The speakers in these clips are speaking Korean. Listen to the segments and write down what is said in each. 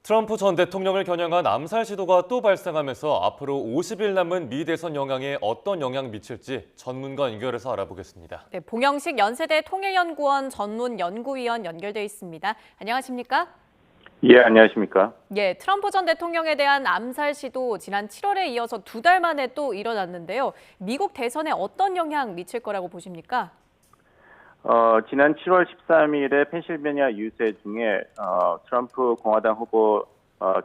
트럼프 전 대통령을 겨냥한 암살 시도가 또 발생하면서 앞으로 50일 남은 미 대선 영향에 어떤 영향 미칠지 전문가 연결해서 알아보겠습니다. 네, 봉영식 연세대 통일연구원 전문 연구위원 연결돼 있습니다. 안녕하십니까? 예, 안녕하십니까? 예, 트럼프 전 대통령에 대한 암살 시도 지난 7월에 이어서 2달 만에 또 일어났는데요. 미국 대선에 어떤 영향 미칠 거라고 보십니까? 지난 7월 13일에 펜실베니아 유세 중에 트럼프 공화당 후보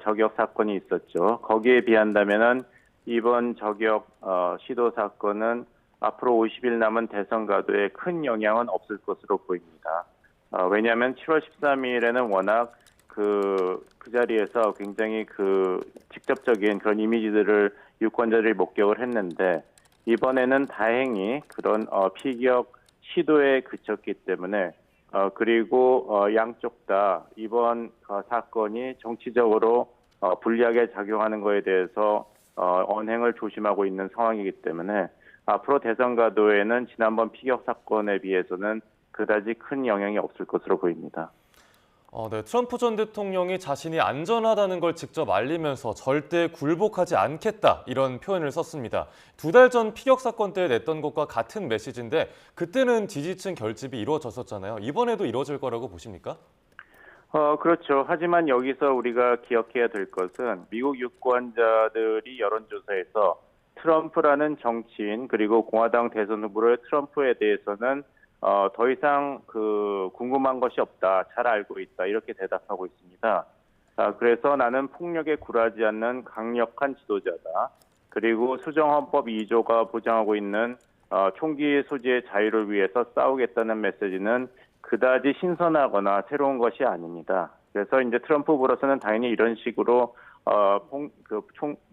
저격 사건이 있었죠. 거기에 비한다면은 이번 저격 시도 사건은 앞으로 50일 남은 대선 가도에 큰 영향은 없을 것으로 보입니다. 왜냐하면 7월 13일에는 워낙 그 자리에서 굉장히 직접적인 그런 이미지들을 유권자들이 목격을 했는데 이번에는 다행히 그런 피격 시도에 그쳤기 때문에 그리고 양쪽 다 이번 사건이 정치적으로 불리하게 작용하는 것에 대해서 언행을 조심하고 있는 상황이기 때문에 앞으로 대선 가도에는 지난번 피격 사건에 비해서는 그다지 큰 영향이 없을 것으로 보입니다. 네, 트럼프 전 대통령이 자신이 안전하다는 걸 직접 알리면서 절대 굴복하지 않겠다 이런 표현을 썼습니다. 2달 전 피격 사건 때 냈던 것과 같은 메시지인데 그때는 지지층 결집이 이루어졌었잖아요. 이번에도 이루어질 거라고 보십니까? 그렇죠. 하지만 여기서 우리가 기억해야 될 것은 미국 유권자들이 여론조사에서 트럼프라는 정치인 그리고 공화당 대선 후보의 트럼프에 대해서는 더 이상 궁금한 것이 없다, 잘 알고 있다 이렇게 대답하고 있습니다. 그래서 나는 폭력에 굴하지 않는 강력한 지도자다. 그리고 수정헌법 2조가 보장하고 있는 총기 소지의 자유를 위해서 싸우겠다는 메시지는 그다지 신선하거나 새로운 것이 아닙니다. 그래서 이제 트럼프 후보로서는 당연히 이런 식으로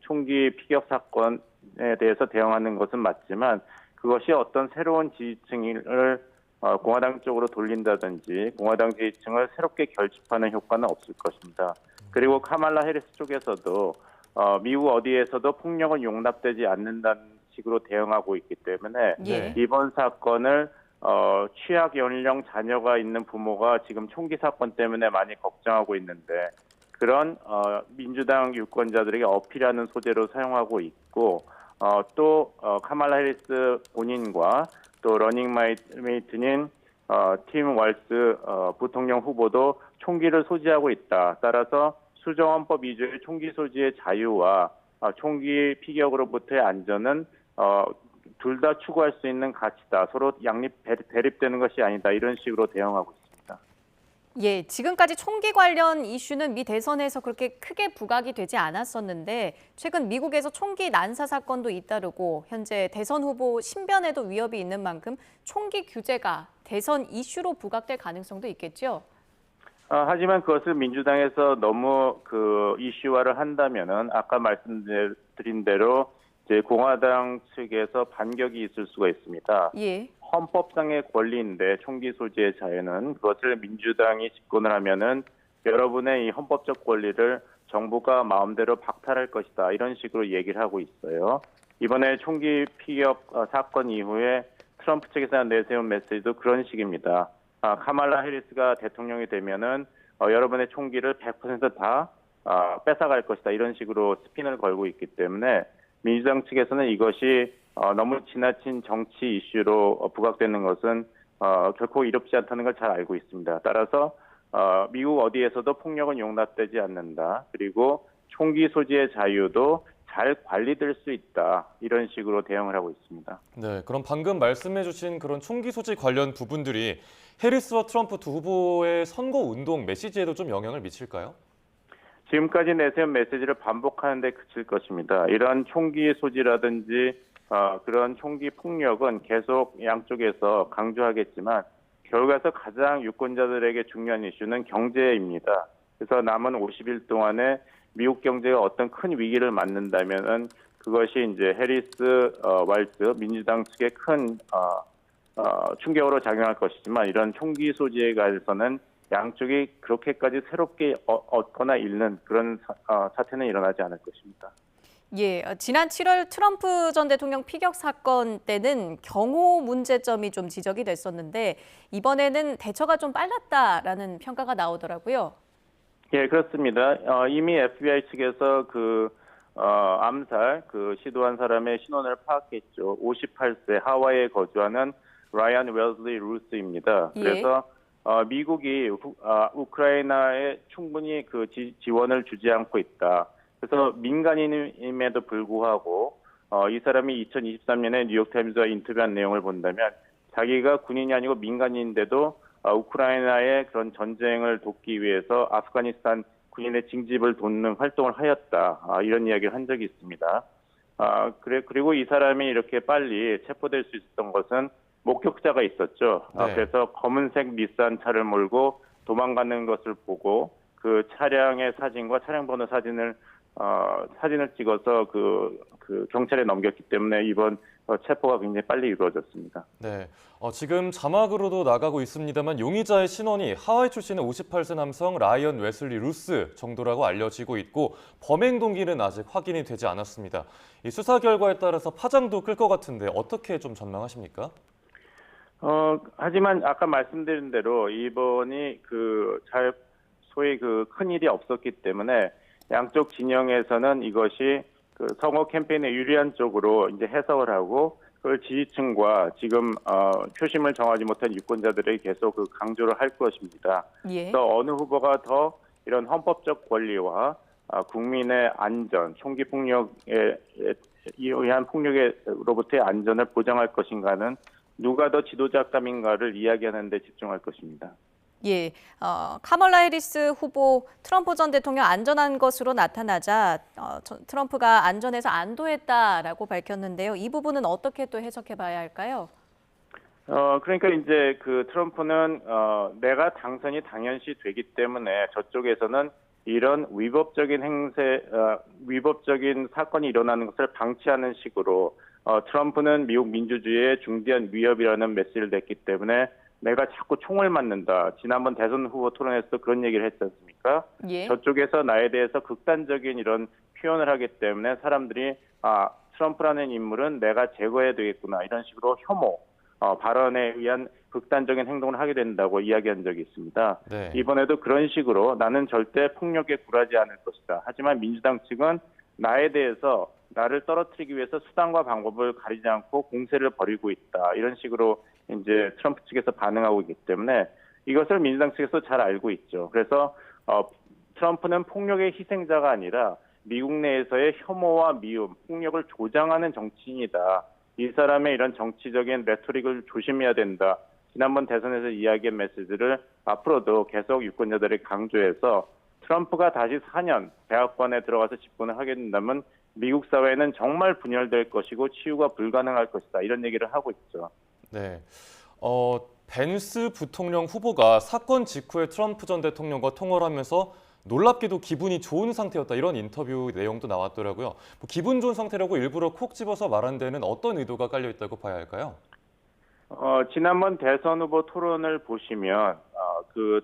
총기 피격 사건에 대해서 대응하는 것은 맞지만 그것이 어떤 새로운 지지층을 공화당 쪽으로 돌린다든지 공화당 지지층을 새롭게 결집하는 효과는 없을 것입니다. 그리고 카말라 해리스 쪽에서도 미국 어디에서도 폭력은 용납되지 않는다는 식으로 대응하고 있기 때문에 이번 사건을 취약 연령 자녀가 있는 부모가 지금 총기 사건 때문에 많이 걱정하고 있는데 그런 민주당 유권자들에게 어필하는 소재로 사용하고 있고 또 카말라 해리스 본인과 또 러닝메이트인 팀 왈스 부통령 후보도 총기를 소지하고 있다. 따라서 수정헌법 2조의 총기 소지의 자유와 총기 피격으로부터의 안전은 둘 다 추구할 수 있는 가치다. 서로 대립되는 것이 아니다. 이런 식으로 대응하고 있습니다. 예, 지금까지 총기 관련 이슈는 미 대선에서 그렇게 크게 부각이 되지 않았었는데 최근 미국에서 총기 난사 사건도 잇따르고 현재 대선 후보 신변에도 위협이 있는 만큼 총기 규제가 대선 이슈로 부각될 가능성도 있겠죠? 하지만 그것을 민주당에서 너무 이슈화를 한다면은 아까 말씀드린 대로 이제 공화당 측에서 반격이 있을 수가 있습니다. 예. 헌법상의 권리인데 총기 소지의 자유는 그것을 민주당이 집권을 하면은 여러분의 이 헌법적 권리를 정부가 마음대로 박탈할 것이다. 이런 식으로 얘기를 하고 있어요. 이번에 총기 피격 사건 이후에 트럼프 측에서 내세운 메시지도 그런 식입니다. 카말라 해리스가 대통령이 되면은 여러분의 총기를 100% 다 뺏어갈 것이다. 이런 식으로 스핀을 걸고 있기 때문에 민주당 측에서는 이것이 너무 지나친 정치 이슈로 부각되는 것은 결코 이롭지 않다는 걸 잘 알고 있습니다. 따라서 미국 어디에서도 폭력은 용납되지 않는다. 그리고 총기 소지의 자유도 잘 관리될 수 있다. 이런 식으로 대응을 하고 있습니다. 네, 그럼 방금 말씀해 주신 그런 총기 소지 관련 부분들이 해리스와 트럼프 두 후보의 선거 운동 메시지에도 좀 영향을 미칠까요? 지금까지 내세운 메시지를 반복하는 데 그칠 것입니다. 이런 총기 소지라든지 그런 총기 폭력은 계속 양쪽에서 강조하겠지만 결과에서 가장 유권자들에게 중요한 이슈는 경제입니다. 그래서 남은 50일 동안에 미국 경제가 어떤 큰 위기를 맞는다면은 그것이 이제 해리스, 왈스 민주당 측에 큰 충격으로 작용할 것이지만 이런 총기 소지에 관해서는 양쪽이 그렇게까지 새롭게 얻거나 잃는 그런 사태는 일어나지 않을 것입니다. 예, 지난 7월 트럼프 전 대통령 피격 사건 때는 경호 문제점이 좀 지적이 됐었는데 이번에는 대처가 좀 빨랐다라는 평가가 나오더라고요. 예, 그렇습니다. 이미 FBI 측에서 암살 시도한 사람의 신원을 파악했죠. 58세 하와이에 거주하는 라이언 웰슬리 루스입니다. 예. 그래서 미국이 우크라이나에 충분히 지원을 주지 않고 있다. 그래서 민간인임에도 불구하고 이 사람이 2023년에 뉴욕타임즈와 인터뷰한 내용을 본다면 자기가 군인이 아니고 민간인인데도 우크라이나의 그런 전쟁을 돕기 위해서 아프가니스탄 군인의 징집을 돕는 활동을 하였다. 이런 이야기를 한 적이 있습니다. 그리고 이 사람이 이렇게 빨리 체포될 수 있었던 것은 목격자가 있었죠. 네. 그래서 검은색 닛산 차를 몰고 도망가는 것을 보고 그 차량의 사진과 차량 번호 사진을 찍어서 경찰에 넘겼기 때문에 이번 체포가 굉장히 빨리 이루어졌습니다. 네, 지금 자막으로도 나가고 있습니다만 용의자의 신원이 하와이 출신의 58세 남성 라이언 웨슬리 루스 정도라고 알려지고 있고 범행 동기는 아직 확인이 되지 않았습니다. 이 수사 결과에 따라서 파장도 클 것 같은데 어떻게 좀 전망하십니까? 하지만 아까 말씀드린 대로 이번이 소위 큰 일이 없었기 때문에 양쪽 진영에서는 이것이 선거 캠페인에 유리한 쪽으로 이제 해석을 하고 그걸 지지층과 지금 표심을 정하지 못한 유권자들에게 계속 강조를 할 것입니다. 예. 그래서 어느 후보가 더 이런 헌법적 권리와 국민의 안전, 총기 폭력에 의한 폭력으로부터의 안전을 보장할 것인가는 누가 더 지도자감인가를 이야기하는 데 집중할 것입니다. 예, 카멀라 해리스 후보 트럼프 전 대통령 안전한 것으로 나타나자 트럼프가 안전해서 안도했다라고 밝혔는데요. 이 부분은 어떻게 또 해석해 봐야 할까요? 그러니까 이제 트럼프는 내가 당선이 당연시 되기 때문에 저쪽에서는 이런 위법적인 사건이 일어나는 것을 방치하는 식으로 트럼프는 미국 민주주의의 중대한 위협이라는 메시지를 냈기 때문에 내가 자꾸 총을 맞는다. 지난번 대선 후보 토론에서도 그런 얘기를 했지 않습니까? 예. 저쪽에서 나에 대해서 극단적인 이런 표현을 하기 때문에 사람들이 트럼프라는 인물은 내가 제거해야 되겠구나. 이런 식으로 혐오, 발언에 의한 극단적인 행동을 하게 된다고 이야기한 적이 있습니다. 네. 이번에도 그런 식으로 나는 절대 폭력에 굴하지 않을 것이다. 하지만 민주당 측은 나에 대해서 나를 떨어뜨리기 위해서 수단과 방법을 가리지 않고 공세를 벌이고 있다. 이런 식으로 이제 트럼프 측에서 반응하고 있기 때문에 이것을 민주당 측에서 잘 알고 있죠. 그래서 트럼프는 폭력의 희생자가 아니라 미국 내에서의 혐오와 미움, 폭력을 조장하는 정치인이다. 이 사람의 이런 정치적인 레토릭을 조심해야 된다. 지난번 대선에서 이야기한 메시지를 앞으로도 계속 유권자들이 강조해서 트럼프가 다시 4년 대학관에 들어가서 집권을 하게 된다면 미국 사회는 정말 분열될 것이고 치유가 불가능할 것이다. 이런 얘기를 하고 있죠. 네, 벤스 부통령 후보가 사건 직후에 트럼프 전 대통령과 통화를 하면서 놀랍게도 기분이 좋은 상태였다. 이런 인터뷰 내용도 나왔더라고요. 기분 좋은 상태라고 일부러 콕 집어서 말한 데는 어떤 의도가 깔려 있다고 봐야 할까요? 지난번 대선 후보 토론을 보시면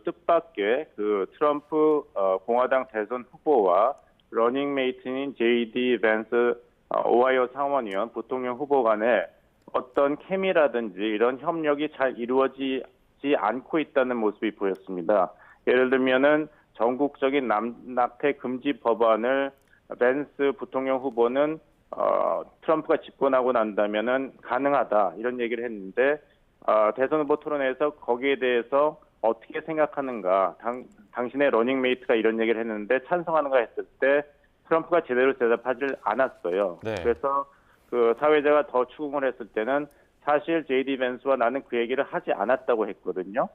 뜻밖의 트럼프 공화당 대선 후보와 러닝메이트인 J.D. 벤스 오하이오 상원의원 부통령 후보 간에 어떤 케미라든지 이런 협력이 잘 이루어지지 않고 있다는 모습이 보였습니다. 예를 들면은 전국적인 남낙태 금지 법안을 벤스 부통령 후보는 트럼프가 집권하고 난다면은 가능하다 이런 얘기를 했는데 대선 후보 토론에서 거기에 대해서 어떻게 생각하는가 당신의 러닝메이트가 이런 얘기를 했는데 찬성하는가 했을 때 트럼프가 제대로 대답하지 않았어요. 네. 그래서 사회자가 더 추궁을 했을 때는 사실 J.D. 벤스와 나는 그 얘기를 하지 않았다고 했거든요.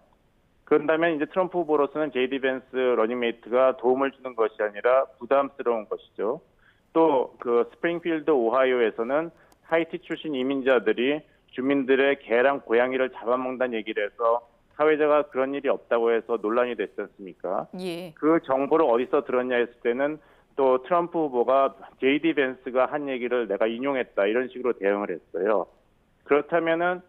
그런다면 이제 트럼프 후보로서는 J.D. 벤스 러닝메이트가 도움을 주는 것이 아니라 부담스러운 것이죠. 또 스프링필드 오하이오에서는 하이티 출신 이민자들이 주민들의 개랑 고양이를 잡아먹는다는 얘기를 해서 사회자가 그런 일이 없다고 해서 논란이 됐지 않습니까? 예. 그 정보를 어디서 들었냐 했을 때는 또 트럼프 후보가 J.D. 벤스가 한 얘기를 내가 인용했다 이런 식으로 대응을 했어요. 그렇다면은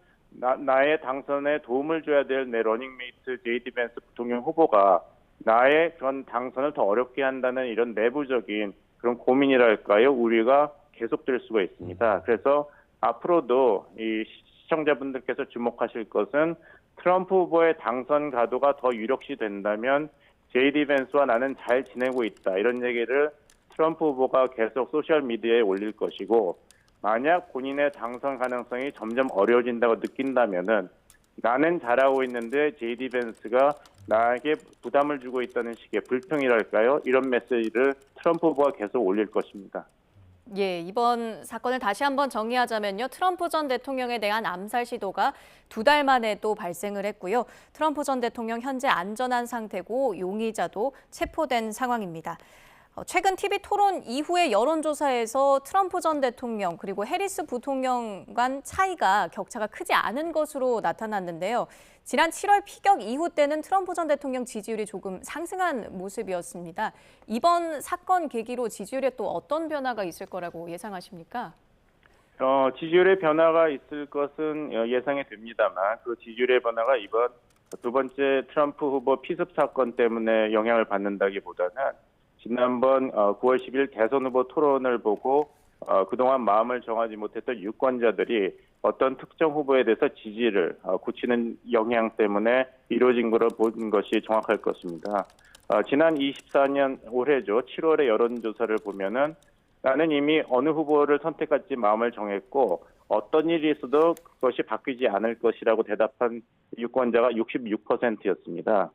나의 당선에 도움을 줘야 될 내 러닝메이트 J.D. 벤스 부통령 후보가 나의 그런 당선을 더 어렵게 한다는 이런 내부적인 그런 고민이랄까요? 우려가 계속될 수가 있습니다. 그래서 앞으로도 이 시청자분들께서 주목하실 것은 트럼프 후보의 당선 가도가 더 유력시 된다면 J.D. 벤스와 나는 잘 지내고 있다 이런 얘기를 트럼프 후보가 계속 소셜미디어에 올릴 것이고 만약 본인의 당선 가능성이 점점 어려워진다고 느낀다면은 나는 잘하고 있는데 J.D. 벤스가 나에게 부담을 주고 있다는 식의 불평이랄까요? 이런 메시지를 트럼프 후보가 계속 올릴 것입니다. 예, 이번 사건을 다시 한번 정리하자면요. 트럼프 전 대통령에 대한 암살 시도가 2달 만에 또 발생을 했고요. 트럼프 전 대통령 현재 안전한 상태고 용의자도 체포된 상황입니다. 최근 TV 토론 이후의 여론조사에서 트럼프 전 대통령 그리고 해리스 부통령 간 격차가 크지 않은 것으로 나타났는데요. 지난 7월 피격 이후 때는 트럼프 전 대통령 지지율이 조금 상승한 모습이었습니다. 이번 사건 계기로 지지율에 또 어떤 변화가 있을 거라고 예상하십니까? 지지율의 변화가 있을 것은 예상이 됩니다만 그 지지율의 변화가 이번 두 번째 트럼프 후보 피습 사건 때문에 영향을 받는다기보다는 지난번 9월 10일 대선 후보 토론을 보고 그동안 마음을 정하지 못했던 유권자들이 어떤 특정 후보에 대해서 지지를 굳히는 영향 때문에 이루어진 것으로 보는 것이 정확할 것입니다. 지난 24년 올해죠. 7월의 여론조사를 보면은 나는 이미 어느 후보를 선택할지 마음을 정했고 어떤 일이 있어도 그것이 바뀌지 않을 것이라고 대답한 유권자가 66%였습니다.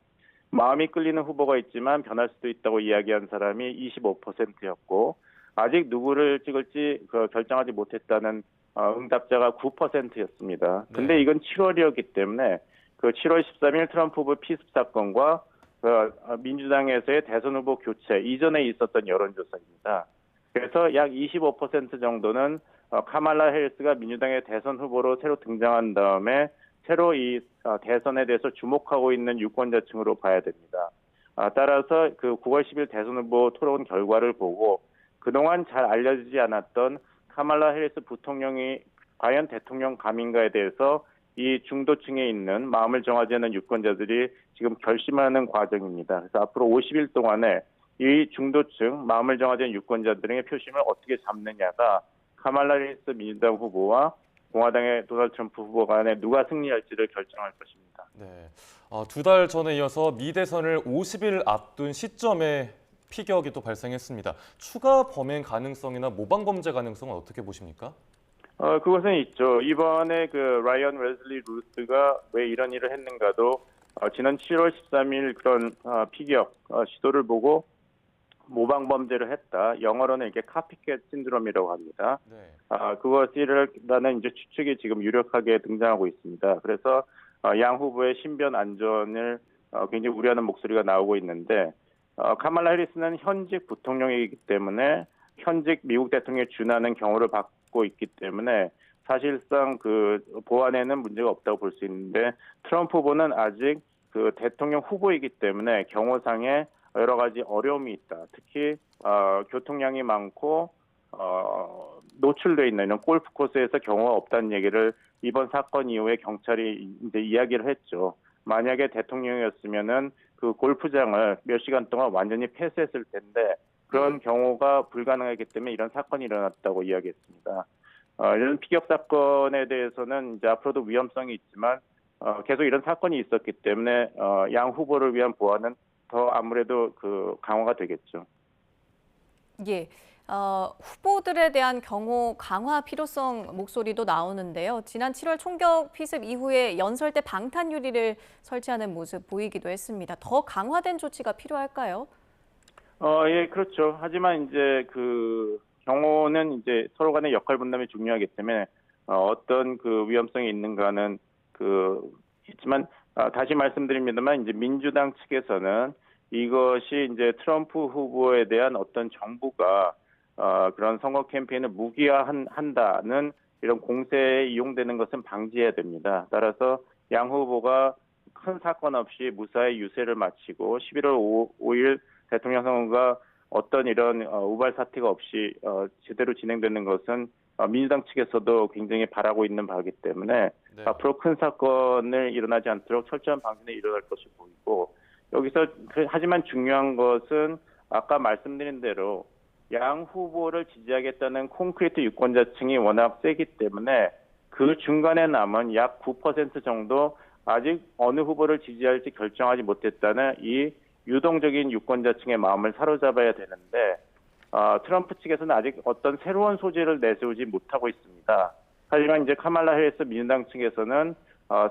마음이 끌리는 후보가 있지만 변할 수도 있다고 이야기한 사람이 25%였고 아직 누구를 찍을지 결정하지 못했다는 응답자가 9%였습니다. 근데 이건 7월이었기 때문에 그 7월 13일 트럼프 후보 피습 사건과 민주당에서의 대선 후보 교체 이전에 있었던 여론조사입니다. 그래서 약 25% 정도는 카말라 해리스가 민주당의 대선 후보로 새로 등장한 다음에 새로 이 대선에 대해서 주목하고 있는 유권자층으로 봐야 됩니다. 따라서 그 9월 10일 대선 후보 토론 결과를 보고 그동안 잘 알려지지 않았던 카말라 해리스 부통령이 과연 대통령 감인가에 대해서 이 중도층에 있는 마음을 정하지 않은 유권자들이 지금 결심하는 과정입니다. 그래서 앞으로 50일 동안에 이 중도층 마음을 정하지 않은 유권자들의 표심을 어떻게 잡느냐가 카말라 해리스 민주당 후보와 공화당의 도널드 트럼프 후보 간에 누가 승리할지를 결정할 것입니다. 네, 2달 전에 이어서 미 대선을 50일 앞둔 시점에 피격이 또 발생했습니다. 추가 범행 가능성이나 모방 범죄 가능성은 어떻게 보십니까? 그것은 있죠. 이번에 그 라이언 웨슬리 루스가 왜 이런 일을 했는가도 지난 7월 13일 그런 피격 시도를 보고 모방 범죄를 했다. 영어로는 이게 카피캣 신드롬이라고 합니다. 네. 그것이라는 이제 추측이 지금 유력하게 등장하고 있습니다. 그래서 양 후보의 신변 안전을 굉장히 우려하는 목소리가 나오고 있는데 카말라 해리스는 현직 부통령이기 때문에 현직 미국 대통령에 준하는 경호를 받고 있기 때문에 사실상 그 보안에는 문제가 없다고 볼 수 있는데 트럼프 후보는 아직 그 대통령 후보이기 때문에 경호상에 여러 가지 어려움이 있다. 특히 교통량이 많고 노출돼 있는 이런 골프 코스에서 경호가 없다는 얘기를 이번 사건 이후에 경찰이 이제 이야기를 했죠. 만약에 대통령이었으면은 그 골프장을 몇 시간 동안 완전히 폐쇄했을 텐데 그런 경우가 불가능하기 때문에 이런 사건이 일어났다고 이야기했습니다. 이런 피격 사건에 대해서는 이제 앞으로도 위험성이 있지만 계속 이런 사건이 있었기 때문에 양 후보를 위한 보안은 더 아무래도 그 강화가 되겠죠. 예. 후보들에 대한 경호 강화 필요성 목소리도 나오는데요. 지난 7월 총격 피습 이후에 연설대 방탄 유리를 설치하는 모습 보이기도 했습니다. 더 강화된 조치가 필요할까요? 예, 그렇죠. 하지만 이제 그 경호는 이제 서로 간의 역할 분담이 중요하기 때문에 어떤 그 위험성이 있는가는 있지만 다시 말씀드립니다만 이제 민주당 측에서는 이것이 이제 트럼프 후보에 대한 어떤 정부가 그런 선거 캠페인을 무기화한다는 이런 공세에 이용되는 것은 방지해야 됩니다. 따라서 양 후보가 큰 사건 없이 무사히 유세를 마치고 11월 5일 대통령 선거가 어떤 이런 우발 사태가 없이 제대로 진행되는 것은 민주당 측에서도 굉장히 바라고 있는 바이기 때문에 네. 앞으로 큰 사건을 일어나지 않도록 철저한 방지는 일어날 것이 보이고 여기서 하지만 중요한 것은 아까 말씀드린 대로 양 후보를 지지하겠다는 콘크리트 유권자층이 워낙 세기 때문에 그 중간에 남은 약 9% 정도 아직 어느 후보를 지지할지 결정하지 못했다는 이 유동적인 유권자층의 마음을 사로잡아야 되는데 트럼프 측에서는 아직 어떤 새로운 소재를 내세우지 못하고 있습니다. 하지만 이제 카말라 해리스 민주당 측에서는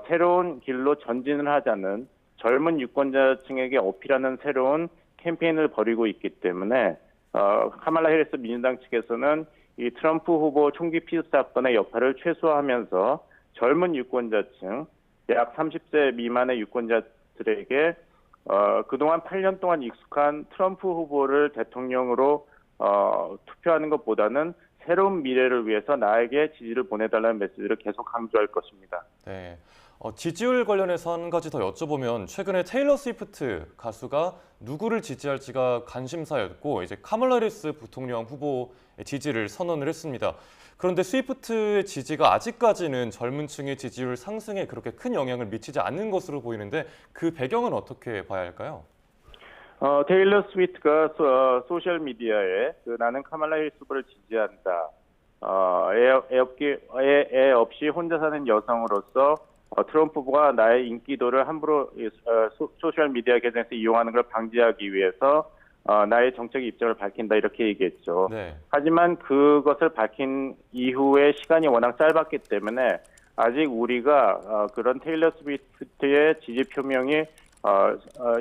새로운 길로 전진을 하자는 젊은 유권자층에게 어필하는 새로운 캠페인을 벌이고 있기 때문에 카말라 해리스 민주당 측에서는 이 트럼프 후보 총기 피습 사건의 여파를 최소화하면서 젊은 유권자층, 약 30세 미만의 유권자들에게 그동안 8년 동안 익숙한 트럼프 후보를 대통령으로 투표하는 것보다는 새로운 미래를 위해서 나에게 지지를 보내달라는 메시지를 계속 강조할 것입니다. 네. 지지율 관련해서 한 가지 더 여쭤보면 최근에 테일러 스위프트 가수가 누구를 지지할지가 관심사였고 이제 카멀라 해리스 부통령 후보의 지지를 선언을 했습니다. 그런데 스위프트의 지지가 아직까지는 젊은 층의 지지율 상승에 그렇게 큰 영향을 미치지 않는 것으로 보이는데 그 배경은 어떻게 봐야 할까요? 테일러 스위프트가 소셜 미디어에 나는 카말라 해리스 후보를 지지한다. 애 없이 혼자 사는 여성으로서 트럼프 후보가 나의 인기도를 함부로 소셜 미디어 계정에서 이용하는 걸 방지하기 위해서 나의 정책 입장을 밝힌다 이렇게 얘기했죠. 네. 하지만 그것을 밝힌 이후에 시간이 워낙 짧았기 때문에 아직 우리가 그런 테일러 스위프트의 지지 표명이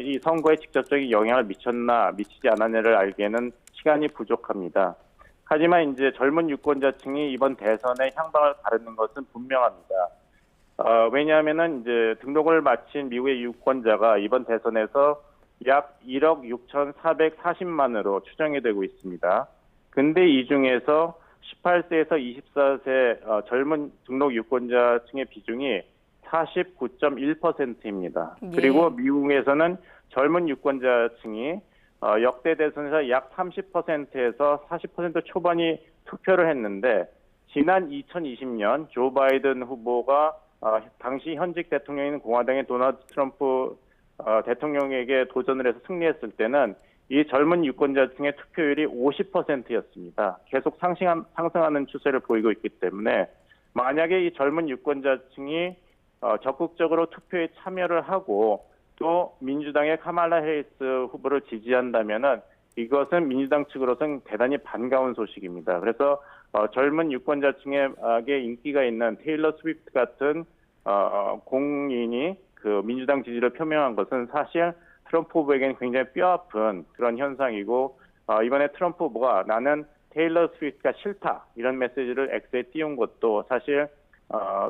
이 선거에 직접적인 영향을 미치지 않았냐를 알기에는 시간이 부족합니다. 하지만 이제 젊은 유권자층이 이번 대선에 향방을 가르는 것은 분명합니다. 왜냐하면은 이제 등록을 마친 미국의 유권자가 이번 대선에서 약 1억 6,440만으로 추정이 되고 있습니다. 근데 이 중에서 18세에서 24세 젊은 등록 유권자층의 비중이 49.1%입니다. 예. 그리고 미국에서는 젊은 유권자층이 역대 대선에서 약 30%에서 40% 초반이 투표를 했는데 지난 2020년 조 바이든 후보가 당시 현직 대통령인 공화당의 도널드 트럼프 대통령에게 도전을 해서 승리했을 때는 이 젊은 유권자층의 투표율이 50%였습니다. 계속 상승하는 추세를 보이고 있기 때문에 만약에 이 젊은 유권자층이 적극적으로 투표에 참여를 하고 또 민주당의 카말라 해리스 후보를 지지한다면은 이것은 민주당 측으로서는 대단히 반가운 소식입니다. 그래서 젊은 유권자층에게 인기가 있는 테일러 스위프트 같은 공인이 그 민주당 지지를 표명한 것은 사실 트럼프 후보에게는 굉장히 뼈아픈 그런 현상이고 이번에 트럼프 후보가 나는 테일러 스위프트가 싫다 이런 메시지를 X에 띄운 것도 사실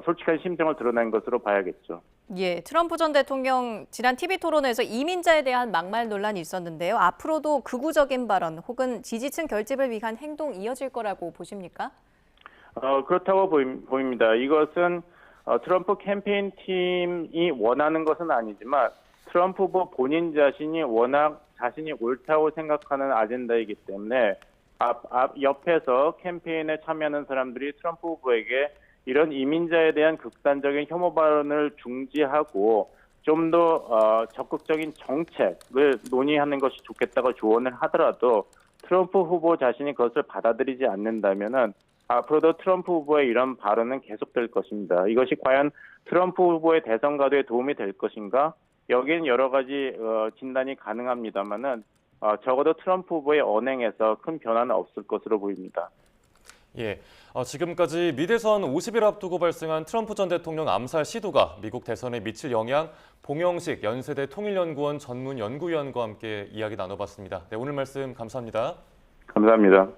솔직한 심정을 드러낸 것으로 봐야겠죠. 예, 트럼프 전 대통령 지난 TV 토론에서 이민자에 대한 막말 논란이 있었는데요. 앞으로도 극우적인 발언 혹은 지지층 결집을 위한 행동 이어질 거라고 보십니까? 그렇다고 보입니다. 이것은 트럼프 캠페인 팀이 원하는 것은 아니지만 트럼프 후보 본인 자신이 워낙 자신이 옳다고 생각하는 아젠다이기 때문에 옆에서 캠페인에 참여하는 사람들이 트럼프 후보에게 이런 이민자에 대한 극단적인 혐오 발언을 중지하고 좀 더 적극적인 정책을 논의하는 것이 좋겠다고 조언을 하더라도 트럼프 후보 자신이 그것을 받아들이지 않는다면은 앞으로도 트럼프 후보의 이런 발언은 계속될 것입니다. 이것이 과연 트럼프 후보의 대선 가도에 도움이 될 것인가? 여기는 여러 가지 진단이 가능합니다만은 적어도 트럼프 후보의 언행에서 큰 변화는 없을 것으로 보입니다. 예, 지금까지 미대선 50일 앞두고 발생한 트럼프 전 대통령 암살 시도가 미국 대선에 미칠 영향, 봉영식 연세대 통일연구원 전문연구위원과 함께 이야기 나눠봤습니다. 네, 오늘 말씀 감사합니다. 감사합니다.